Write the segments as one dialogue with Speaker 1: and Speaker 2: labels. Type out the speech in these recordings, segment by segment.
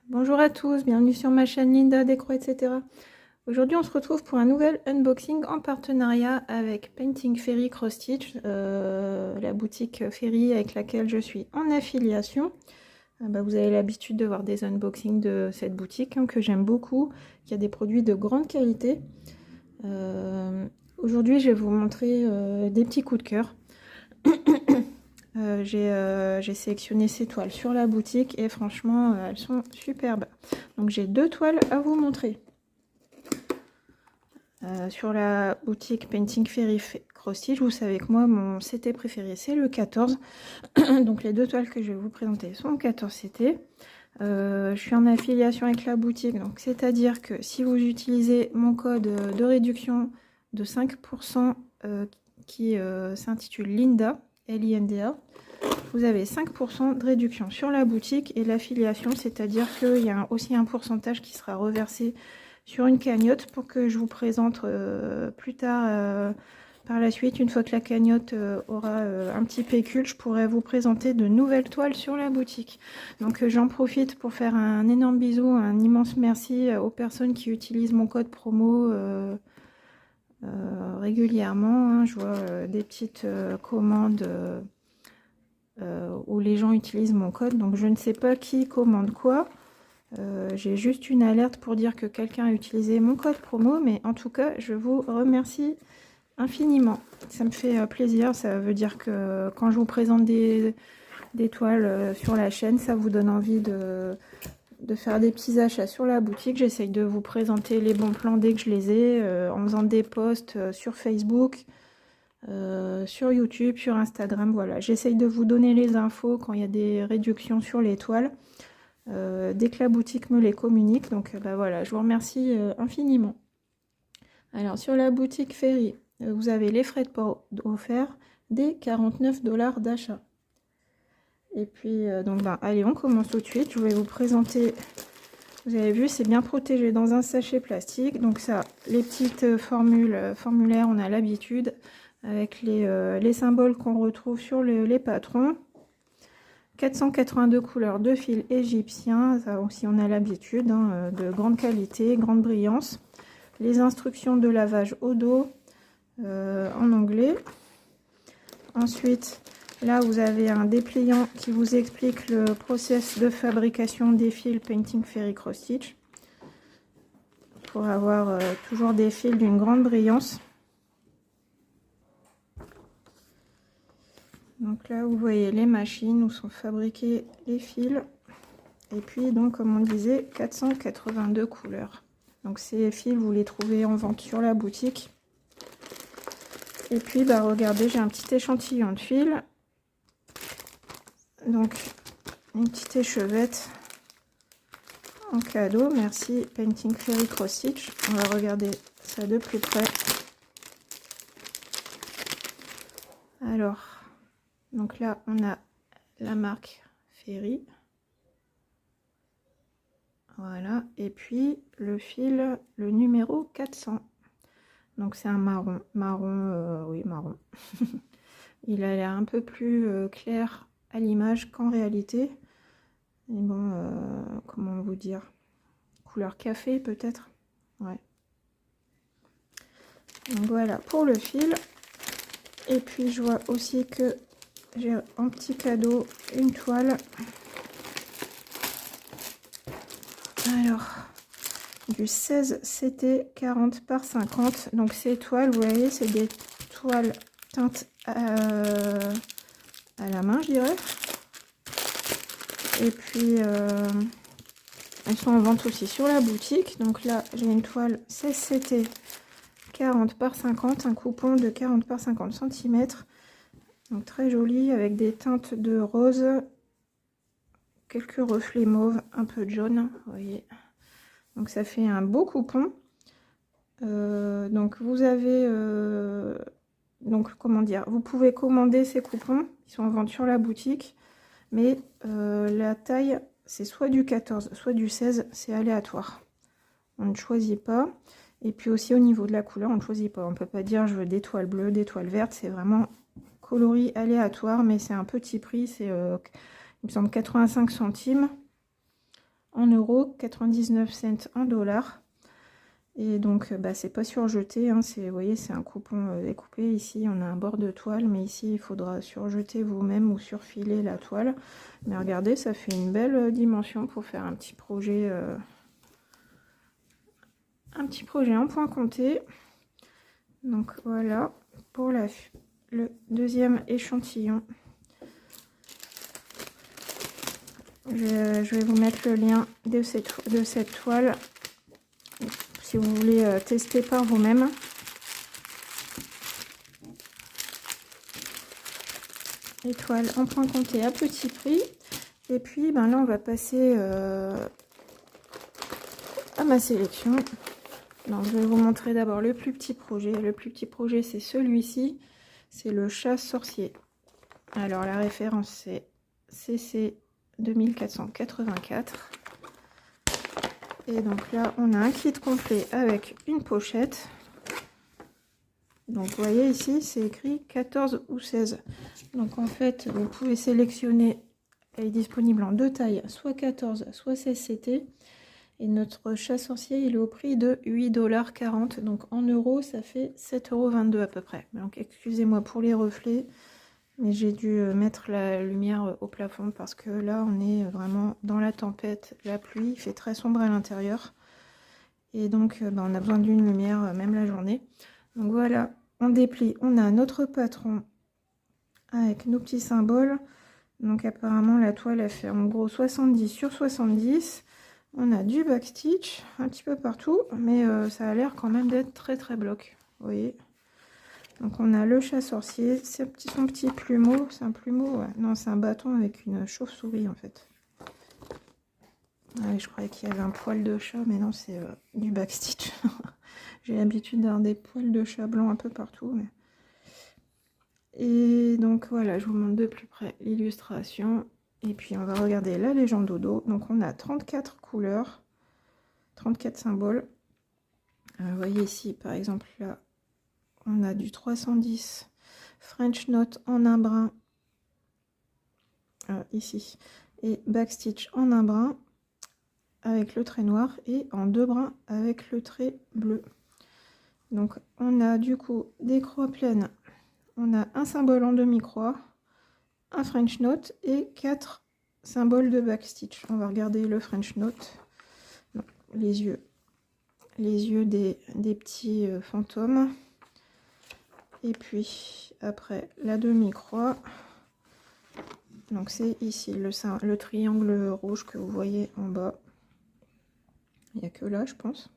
Speaker 1: Bonjour à tous, bienvenue sur ma chaîne Linda Décro, etc. Aujourd'hui on se retrouve pour un nouvel unboxing en partenariat avec Painting Fairy Cross Stitch, la boutique Fairy avec laquelle je suis en affiliation. Vous avez l'habitude de voir des unboxings de cette boutique que j'aime beaucoup, qui a des produits de grande qualité. Aujourd'hui je vais vous montrer des petits coups de cœur. J'ai sélectionné ces toiles sur la boutique et franchement elles sont superbes. Donc j'ai deux toiles à vous montrer. Sur la boutique Painting Fairy Cross Stitch, vous savez que moi mon CT préféré c'est le 14. Donc les deux toiles que je vais vous présenter sont 14 CT. Je suis en affiliation avec la boutique, donc c'est-à-dire que si vous utilisez mon code de réduction de 5% qui s'intitule Linda, L-I-N-D-A, vous avez 5% de réduction sur la boutique et l'affiliation, c'est-à-dire qu'il y a aussi un pourcentage qui sera reversé sur une cagnotte pour que je vous présente plus tard par la suite. Une fois que la cagnotte aura un petit pécule, je pourrai vous présenter de nouvelles toiles sur la boutique. Donc j'en profite pour faire un énorme bisou, un immense merci aux personnes qui utilisent mon code promo régulièrement. Je vois des petites commandes où les gens utilisent mon code, donc je ne sais pas qui commande quoi. J'ai juste une alerte pour dire que quelqu'un a utilisé mon code promo, mais en tout cas je vous remercie infiniment, ça me fait plaisir. Ça veut dire que quand je vous présente des toiles sur la chaîne, ça vous donne envie de faire des petits achats sur la boutique. J'essaye de vous présenter les bons plans dès que je les ai, en faisant des posts sur Facebook, sur YouTube, sur Instagram. Voilà, j'essaye de vous donner les infos quand il y a des réductions sur les toiles, dès que la boutique me les communique. Donc voilà, je vous remercie infiniment. Alors sur la boutique Fairy, vous avez les frais de port offerts dès 49 $ d'achat. Et puis allez, on commence tout de suite. Je vais vous présenter. Vous avez vu, c'est bien protégé dans un sachet plastique. Donc ça, les petites formulaires, on a l'habitude avec les symboles qu'on retrouve sur les patrons. 482 couleurs de fil égyptien, ça aussi on a l'habitude, de grande qualité, grande brillance. Les instructions de lavage au dos en anglais. Ensuite, là vous avez un dépliant qui vous explique le process de fabrication des fils Painting Fairy Cross Stitch pour avoir toujours des fils d'une grande brillance. Donc là vous voyez les machines où sont fabriqués les fils, et puis donc comme on disait 482 couleurs. Donc ces fils vous les trouvez en vente sur la boutique. Et puis regardez, j'ai un petit échantillon de fils, donc une petite échevette en cadeau. Merci Painting Fairy Cross Stitch. On va regarder ça de plus près. Alors donc là on a la marque Fairy, voilà, et puis le fil, le numéro 400. Donc c'est un marron, oui, marron. Il a l'air un peu plus clair à l'image qu'en réalité. Et bon, comment vous dire, couleur café peut-être, ouais. Donc voilà pour le fil. Et puis je vois aussi que j'ai en petit cadeau une toile. Alors, du 16 CT 40 par 50. Donc ces toiles, vous voyez, c'est des toiles teintes à la main, je dirais. Et puis elles sont en vente aussi sur la boutique. Donc là j'ai une toile 16 CT 40 par 50, un coupon de 40 par 50 cm. Donc très joli avec des teintes de rose, quelques reflets mauve, un peu de jaune, vous voyez. Donc ça fait un beau coupon. Donc vous avez donc comment dire, vous pouvez commander ces coupons, ils sont en vente sur la boutique, mais la taille c'est soit du 14 soit du 16, c'est aléatoire, on ne choisit pas. Et puis aussi au niveau de la couleur, on ne choisit pas, on peut pas dire je veux des toiles bleues, des toiles vertes, c'est vraiment coloris aléatoire, mais c'est un petit prix, c'est il me semble 85 centimes. en euros, 99 cents en dollars. Et donc, c'est pas surjeté, hein, vous voyez, c'est un coupon découpé. Ici, on a un bord de toile, mais ici, il faudra surjeter vous-même ou surfiler la toile. Mais regardez, ça fait une belle dimension pour faire un petit projet en point compté. Donc, voilà pour le deuxième échantillon. Je vais vous mettre le lien de cette toile si vous voulez tester par vous-même. Les toiles en point compté à petit prix. Et puis là on va passer à ma sélection. Donc, je vais vous montrer d'abord le plus petit projet. Le plus petit projet, c'est celui-ci. C'est le chat sorcier. Alors la référence c'est CC 2484. Et donc là, on a un kit complet avec une pochette. Donc vous voyez ici, c'est écrit 14 ou 16. Donc en fait, vous pouvez sélectionner, elle est disponible en deux tailles, soit 14, soit 16 CT. Et notre chat sorcier, il est au prix de 8,40 $. Donc en euros, ça fait 7,22 € à peu près. Donc excusez-moi pour les reflets, mais j'ai dû mettre la lumière au plafond parce que là, on est vraiment dans la tempête, la pluie, il fait très sombre à l'intérieur. Et donc, on a besoin d'une lumière, même la journée. Donc voilà, on déplie, on a notre patron avec nos petits symboles. Donc apparemment, la toile, elle fait en gros 70 sur 70. On a du backstitch un petit peu partout, mais ça a l'air quand même d'être très très bloc. Vous voyez. Donc on a le chat sorcier, son petit plumeau, c'est un plumeau, ouais. Non, c'est un bâton avec une chauve-souris en fait. Ah, je croyais qu'il y avait un poil de chat, mais non, c'est du backstitch. J'ai l'habitude d'avoir des poils de chat blanc un peu partout. Mais... Et donc voilà, je vous montre de plus près l'illustration. Et puis on va regarder la légende dodo. Donc on a 34 couleurs, 34 symboles. Vous voyez ici, par exemple, là, on a du 310 French Note en un brin, ici, et backstitch en un brin avec le trait noir et en deux brins avec le trait bleu. Donc on a du coup des croix pleines, on a un symbole en demi-croix, un French Note et 4 symboles de backstitch. On va regarder le French Note. Non, les yeux des petits fantômes. Et puis après la demi-croix, donc c'est ici le triangle rouge que vous voyez en bas. Il n'y a que là, je pense.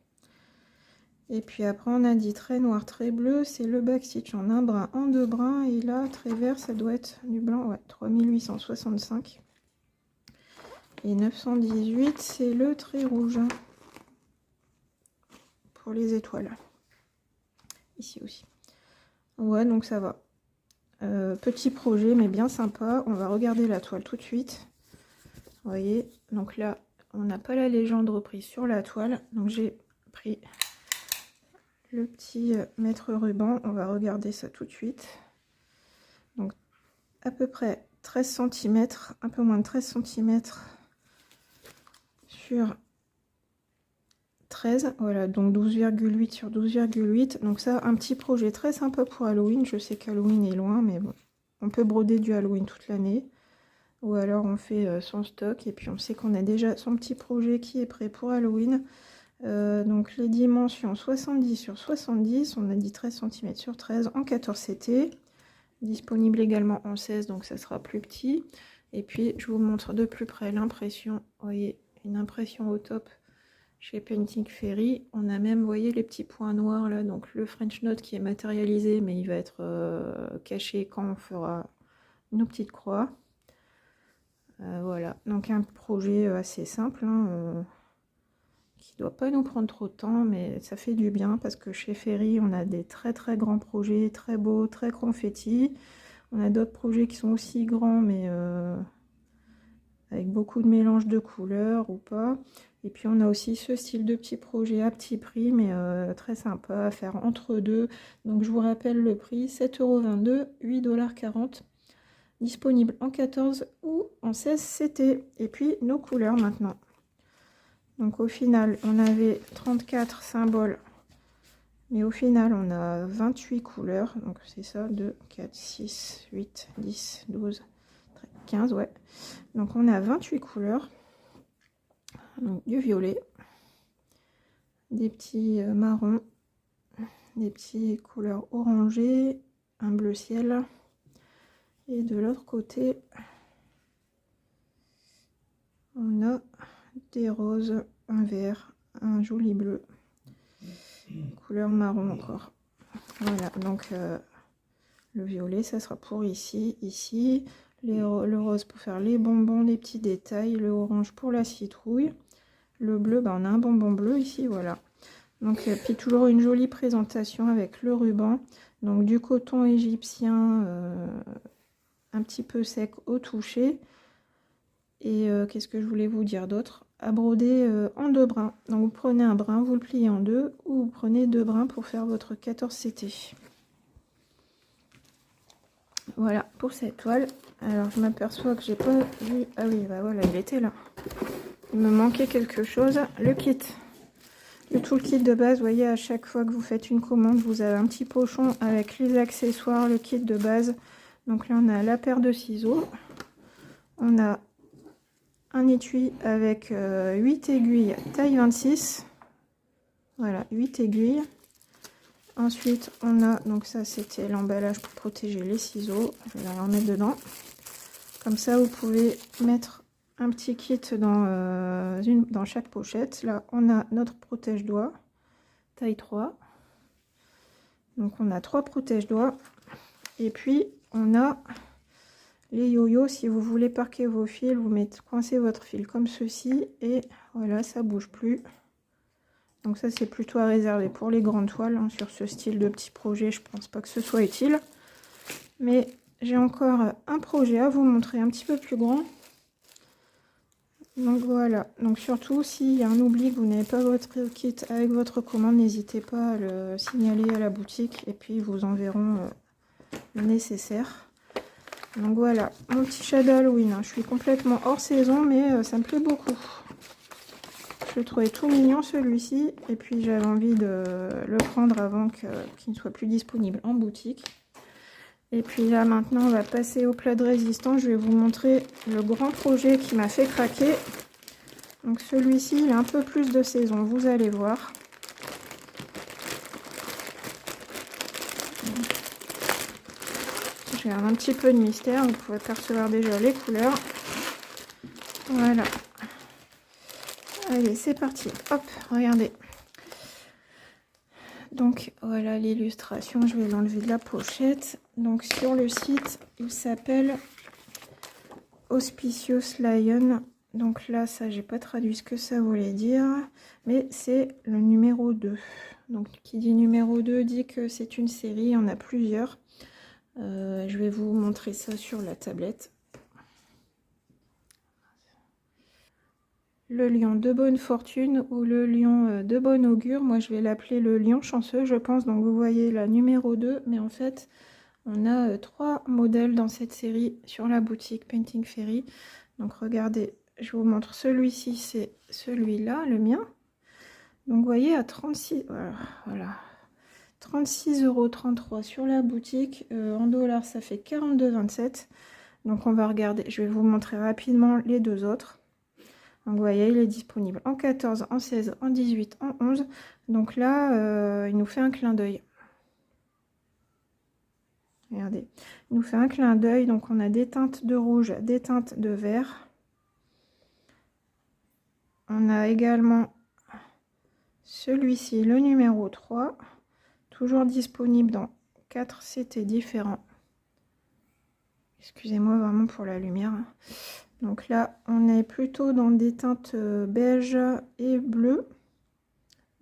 Speaker 1: Et puis après, on a dit trait noir, trait bleu, c'est le backstitch en un brin, en deux brins. Et là, trait vert, ça doit être du blanc, ouais, 3865. Et 918, c'est le trait rouge pour les étoiles. Ici aussi. Ouais, donc ça va. Petit projet, mais bien sympa. On va regarder la toile tout de suite. Vous voyez, donc là, on n'a pas la légende reprise sur la toile. Donc j'ai pris le petit mètre ruban. On va regarder ça tout de suite. Donc à peu près 13 cm, un peu moins de 13 cm sur 13. Voilà, donc 12,8 sur 12,8. Donc ça, un petit projet très sympa pour Halloween. Je sais qu'Halloween est loin, mais bon, on peut broder du Halloween toute l'année. Ou alors on fait son stock et puis on sait qu'on a déjà son petit projet qui est prêt pour Halloween. Donc les dimensions 70 sur 70, on a dit 13 cm sur 13 en 14 CT. Disponible également en 16, donc ça sera plus petit. Et puis je vous montre de plus près l'impression. Vous voyez, une impression au top chez Painting Fairy. On a même, vous voyez, les petits points noirs là, donc le French Note qui est matérialisé, mais il va être caché quand on fera nos petites croix. Voilà, donc un projet assez simple, hein, qui ne doit pas nous prendre trop de temps, mais ça fait du bien parce que chez Ferry, on a des très très grands projets, très beaux, très confettis. On a d'autres projets qui sont aussi grands, mais avec beaucoup de mélange de couleurs ou pas. Et puis on a aussi ce style de petit projet à petit prix, mais très sympa à faire entre deux. Donc je vous rappelle le prix, 7,22 €, 8,40 $. Disponible en 14 ou en 16 CT. Et puis nos couleurs maintenant. Donc au final, on avait 34 symboles. Mais au final, on a 28 couleurs. Donc c'est ça, 2, 4, 6, 8, 10, 12, 15, ouais. Donc on a 28 couleurs. Donc du violet, des petits marrons, des petits couleurs orangées, un bleu ciel. Et de l'autre côté, on a des roses, un vert, un joli bleu, couleur marron encore. Voilà, donc le violet, ça sera pour ici, ici. Le rose pour faire les bonbons, les petits détails. Le orange pour la citrouille. Le bleu, on a un bonbon bleu ici, voilà. Donc, puis toujours une jolie présentation avec le ruban. Donc, du coton égyptien un petit peu sec au toucher. Et qu'est-ce que je voulais vous dire d'autre? À broder en 2 brins. Donc, vous prenez un brin, vous le pliez en 2, ou vous prenez 2 brins pour faire votre 14 CT. Voilà pour cette toile. Alors, je m'aperçois que j'ai pas vu... Ah oui, bah voilà, il était là. Il me manquait quelque chose. Le kit. Le toolkit de base, vous voyez, à chaque fois que vous faites une commande, vous avez un petit pochon avec les accessoires, le kit de base. Donc là, on a la paire de ciseaux. On a un étui avec 8 aiguilles taille 26. Voilà, 8 aiguilles. Ensuite, on a, donc ça c'était l'emballage pour protéger les ciseaux. Je vais la remettre dedans. Comme ça, vous pouvez mettre un petit kit dans chaque pochette. Là, on a notre protège-doigts, taille 3. Donc, on a 3 protège-doigts. Et puis, on a les yo-yo. Si vous voulez parquer vos fils, vous coincez votre fil comme ceci. Et voilà, ça bouge plus. Donc ça, c'est plutôt à réserver pour les grandes toiles. Hein. Sur ce style de petit projet, je pense pas que ce soit utile. Mais j'ai encore un projet à vous montrer un petit peu plus grand. Donc voilà. Donc surtout, s'il y a un oubli, que vous n'avez pas votre kit avec votre commande, n'hésitez pas à le signaler à la boutique. Et puis, ils vous enverront le nécessaire. Donc voilà, mon petit Shadow Halloween. Hein. Je suis complètement hors saison, mais ça me plaît beaucoup. Je le trouvais tout mignon celui-ci. Et puis j'avais envie de le prendre avant qu'il ne soit plus disponible en boutique. Et puis là maintenant on va passer au plat de résistance. Je vais vous montrer le grand projet qui m'a fait craquer. Donc celui-ci il a un peu plus de saison, vous allez voir. J'ai un petit peu de mystère, vous pouvez percevoir déjà les couleurs. Voilà. Allez, c'est parti. Hop, regardez. Donc voilà l'illustration, je vais l'enlever de la pochette. Donc sur le site, il s'appelle Auspicious Lion. Donc là, ça, j'ai pas traduit ce que ça voulait dire, mais c'est le numéro 2. Donc qui dit numéro 2 dit que c'est une série, il y en a plusieurs. Je vais vous montrer ça sur la tablette. Le lion de bonne fortune ou le lion de bon augure. Moi, je vais l'appeler le lion chanceux, je pense. Donc, vous voyez la numéro 2. Mais en fait, on a 3 modèles dans cette série sur la boutique Painting Fairy. Donc, regardez, je vous montre. Celui-ci, c'est celui-là, le mien. Donc, vous voyez, à 36... Voilà. 36,33 € sur la boutique. En dollars, ça fait 42,27 €. Donc, on va regarder. Je vais vous montrer rapidement les deux autres. Donc vous voyez, il est disponible en 14, en 16, en 18, en 11. Donc là, il nous fait un clin d'œil. Regardez, il nous fait un clin d'œil. Donc on a des teintes de rouge, des teintes de vert. On a également celui-ci, le numéro 3. Toujours disponible dans 4 CT différents. Excusez-moi vraiment pour la lumière. Donc là, on est plutôt dans des teintes beige et bleu.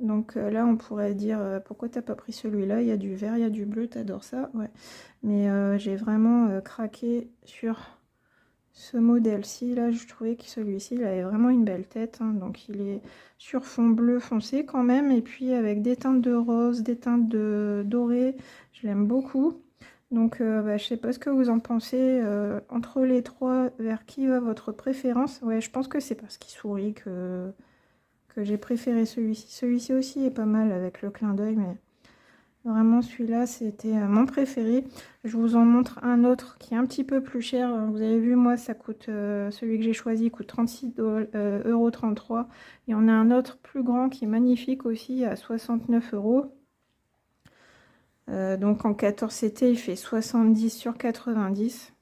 Speaker 1: Donc là, on pourrait dire, pourquoi t'as pas pris celui-là? Il y a du vert, il y a du bleu, t'adores ça? Ouais. Mais j'ai vraiment craqué sur ce modèle-ci. Là, je trouvais que celui-ci, il avait vraiment une belle tête. Hein. Donc il est sur fond bleu foncé quand même. Et puis avec des teintes de rose, des teintes de doré. Je l'aime beaucoup. Donc, je sais pas ce que vous en pensez. Entre les 3, vers qui va votre préférence? Ouais, je pense que c'est parce qu'il sourit que que j'ai préféré celui-ci. Celui-ci aussi est pas mal avec le clin d'œil, mais vraiment celui-là c'était mon préféré. Je vous en montre un autre qui est un petit peu plus cher. Vous avez vu, moi ça coûte, celui que j'ai choisi coûte 36,33 €. Il y en a un autre plus grand qui est magnifique aussi à 69 €. Donc en 14 CT il fait 70 sur 90.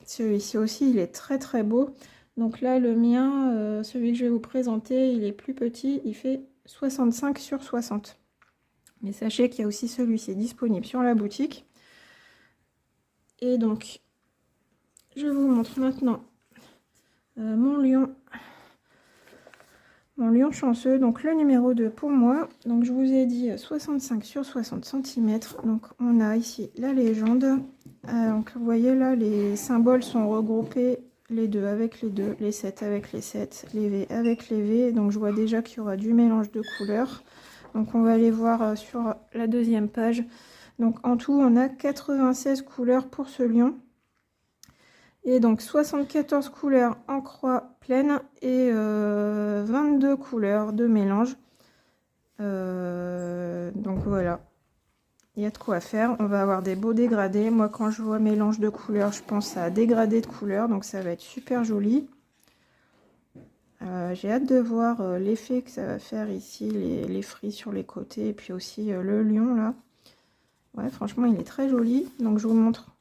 Speaker 1: Celui-ci aussi il est très très beau. Donc là le mien, celui que je vais vous présenter, il est plus petit, il fait 65 sur 60. Mais sachez qu'il y a aussi celui-ci disponible sur la boutique. Et donc je vous montre maintenant mon lion chanceux, donc le numéro 2 pour moi. Donc je vous ai dit 65 sur 60 cm. Donc on a ici la légende. Donc vous voyez là, les symboles sont regroupés, les 2 avec les 2, les 7 avec les 7, les V avec les V. Donc je vois déjà qu'il y aura du mélange de couleurs. Donc on va aller voir sur la deuxième page. Donc en tout on a 96 couleurs pour ce lion. Et donc 74 couleurs en croix pleine et 22 couleurs de mélange. Donc voilà, il y a de quoi faire. On va avoir des beaux dégradés. Moi quand je vois mélange de couleurs, je pense à dégradé de couleurs. Donc ça va être super joli. J'ai hâte de voir l'effet que ça va faire ici, les fris sur les côtés. Et puis aussi le lion là. Ouais, franchement il est très joli. Donc je vous montre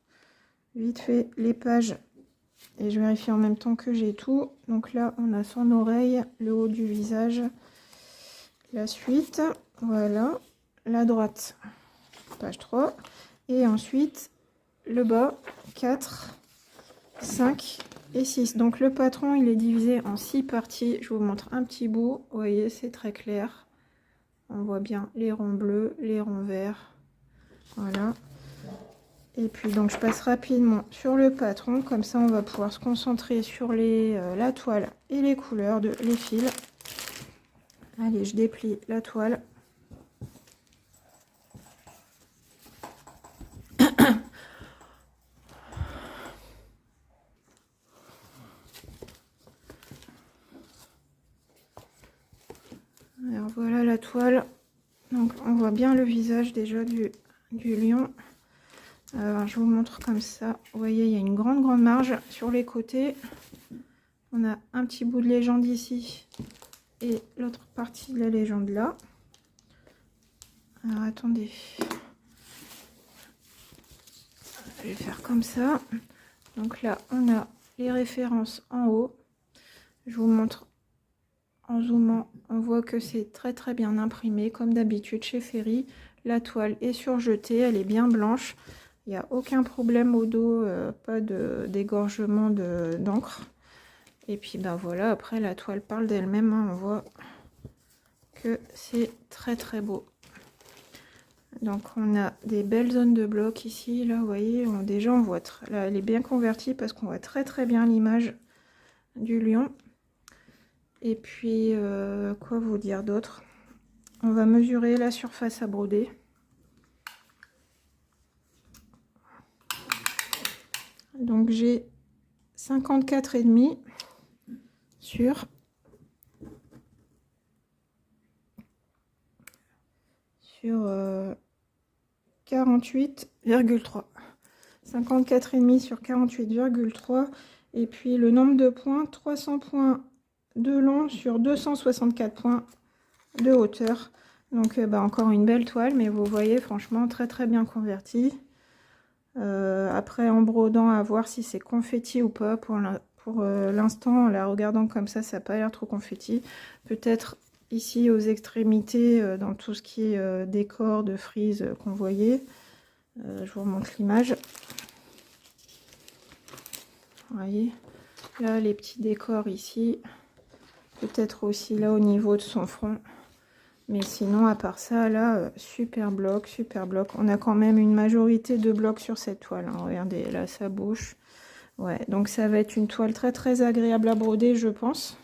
Speaker 1: vite fait les pages. Et je vérifie en même temps que j'ai tout. Donc là, on a son oreille, le haut du visage, la suite, voilà, la droite, page 3. Et ensuite, le bas, 4, 5 et 6. Donc le patron, il est divisé en 6 parties. Je vous montre un petit bout. Vous voyez, c'est très clair. On voit bien les ronds bleus, les ronds verts. Voilà. Et puis donc je passe rapidement sur le patron, comme ça on va pouvoir se concentrer sur la toile et les couleurs, les fils. Allez, je déplie la toile. Alors voilà la toile. Donc on voit bien le visage déjà du lion. Alors, je vous montre comme ça. Vous voyez, il y a une grande marge sur les côtés. On a un petit bout de légende ici et l'autre partie de la légende là. Alors attendez, je vais faire comme ça. Donc là on a les références en haut. Je vous montre en zoomant, on voit que c'est très bien imprimé comme d'habitude chez Ferry. La toile est surjetée, elle est bien blanche. Il n'y a aucun problème au dos, pas dégorgement d'encre. Et puis ben voilà, après la toile parle d'elle-même, hein, on voit que c'est très beau. Donc on a des belles zones de bloc ici, là vous voyez, déjà on voit, là elle est bien convertie parce qu'on voit très bien l'image du lion. Et puis quoi vous dire d'autre? On va mesurer la surface à broder. Donc j'ai 54,5 sur 48,3. 54,5 sur 48,3. Et puis le nombre de points, 300 points de long sur 264 points de hauteur. Donc encore une belle toile, mais vous voyez franchement très bien convertie. Après en brodant, à voir si c'est confetti ou pas. Pour l'instant, en la regardant comme ça n'a pas l'air trop confetti. Peut-être ici aux extrémités, dans tout ce qui est décor de frise qu'on voyait. Je vous remontre l'image. Vous voyez, là les petits décors ici. Peut-être aussi là au niveau de son front. Mais sinon, à part ça, là, super bloc. On a quand même une majorité de blocs sur cette toile. Hein. Regardez, là, sa bouche. Ouais, donc ça va être une toile très agréable à broder, je pense.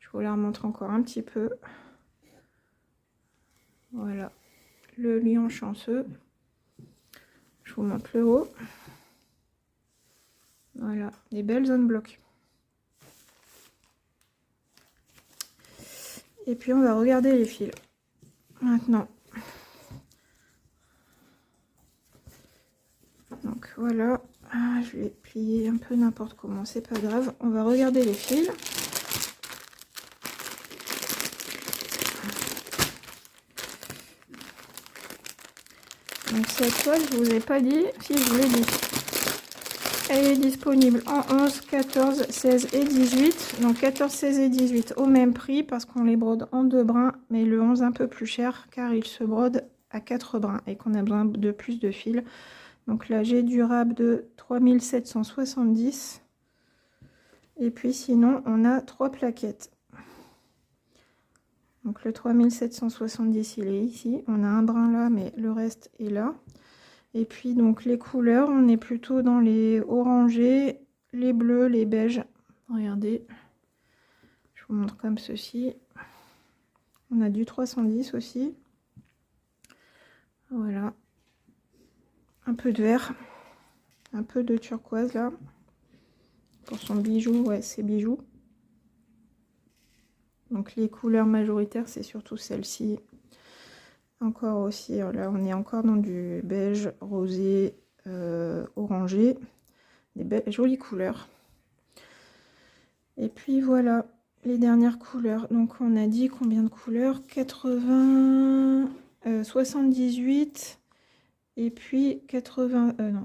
Speaker 1: Je vous la remontre encore un petit peu. Voilà, le lion chanceux. Je vous montre le haut. Voilà, des belles zones blocs. Et puis on va regarder les fils. Maintenant. Donc voilà, je vais plier un peu n'importe comment, c'est pas grave. On va regarder les fils. Donc cette toile, je vous ai pas dit, si je vous l'ai dit. Elle est disponible en 11, 14, 16 et 18. Donc 14, 16 et 18 au même prix parce qu'on les brode en 2 brins, mais le 11 un peu plus cher car il se brode à 4 brins et qu'on a besoin de plus de fils. Donc là j'ai durable de 3770. Et puis sinon on a 3 plaquettes. Donc le 3770 il est ici. On a un brin là mais le reste est là. Et puis donc les couleurs, on est plutôt dans les orangés, les bleus, les beiges. Regardez, je vous montre comme ceci. On a du 310 aussi. Voilà. Un peu de vert, un peu de turquoise là. Pour son bijou, ouais, c'est bijou. Donc les couleurs majoritaires, c'est surtout celle-ci. Encore aussi, là on est encore dans du beige, rosé, orangé. Des belles jolies couleurs. Et puis voilà les dernières couleurs. Donc on a dit combien de couleurs? 80, 78 et puis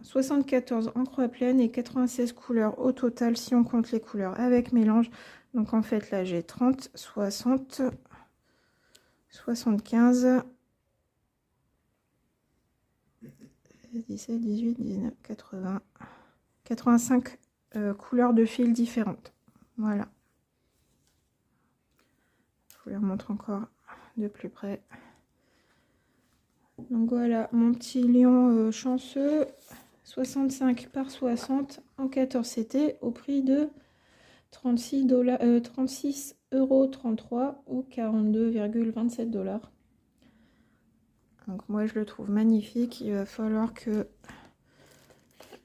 Speaker 1: 74 en croix pleine et 96 couleurs au total si on compte les couleurs avec mélange. Donc en fait là j'ai 30, 60, 75, 17, 18, 19, 80, 85 couleurs de fils différentes. Voilà. Je vous les remontre encore de plus près. Donc voilà, mon petit lion chanceux, 65 par 60 en 14 CT au prix de 36,33 € ou 42,27 $. Donc moi je le trouve magnifique. Il va falloir que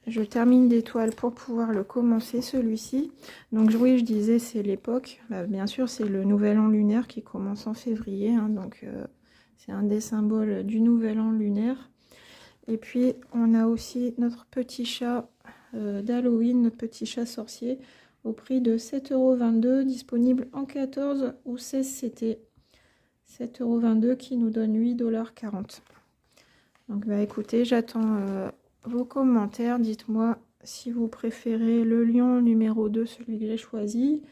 Speaker 1: je termine des toiles pour pouvoir le commencer celui-ci. Donc oui, je disais c'est l'époque. Bien sûr c'est le nouvel an lunaire qui commence en février. Hein, donc c'est un des symboles du nouvel an lunaire. Et puis on a aussi notre petit chat d'Halloween, notre petit chat sorcier au prix de 7,22 €, disponible en 14 ou 16 CT. 7,22 € qui nous donne 8,40 $. Donc bah écoutez, j'attends vos commentaires. Dites-moi si vous préférez le lion numéro 2, celui que j'ai choisi,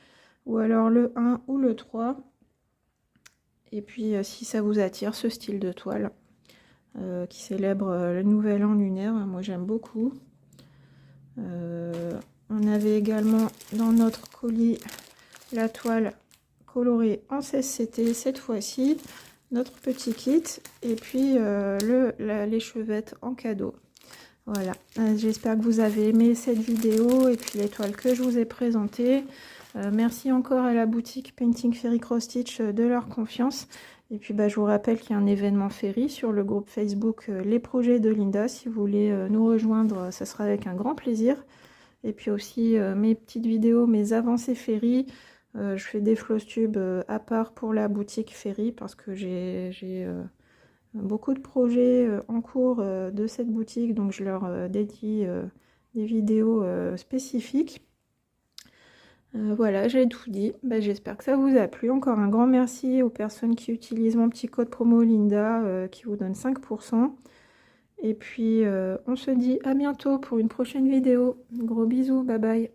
Speaker 1: ou alors le 1 ou le 3. Et puis si ça vous attire ce style de toile qui célèbre le nouvel an lunaire, moi j'aime beaucoup. On avait également dans notre colis la toile colorée en 16 CT cette fois-ci, notre petit kit et puis les chevettes en cadeau. Voilà, j'espère que vous avez aimé cette vidéo et puis les toiles que je vous ai présentées. Merci encore à la boutique Painting Ferry Cross Stitch de leur confiance. Et puis je vous rappelle qu'il y a un événement Ferry sur le groupe Facebook Les Projets de Linda. Si vous voulez nous rejoindre, ça sera avec un grand plaisir. Et puis aussi mes petites vidéos, mes avancées Ferry. Je fais des floss tubes à part pour la boutique Ferry parce que j'ai beaucoup de projets en cours de cette boutique. Donc je leur dédie des vidéos spécifiques. Voilà, j'ai tout dit. J'espère que ça vous a plu. Encore un grand merci aux personnes qui utilisent mon petit code promo Linda qui vous donne 5%. Et puis on se dit à bientôt pour une prochaine vidéo. Gros bisous, bye bye.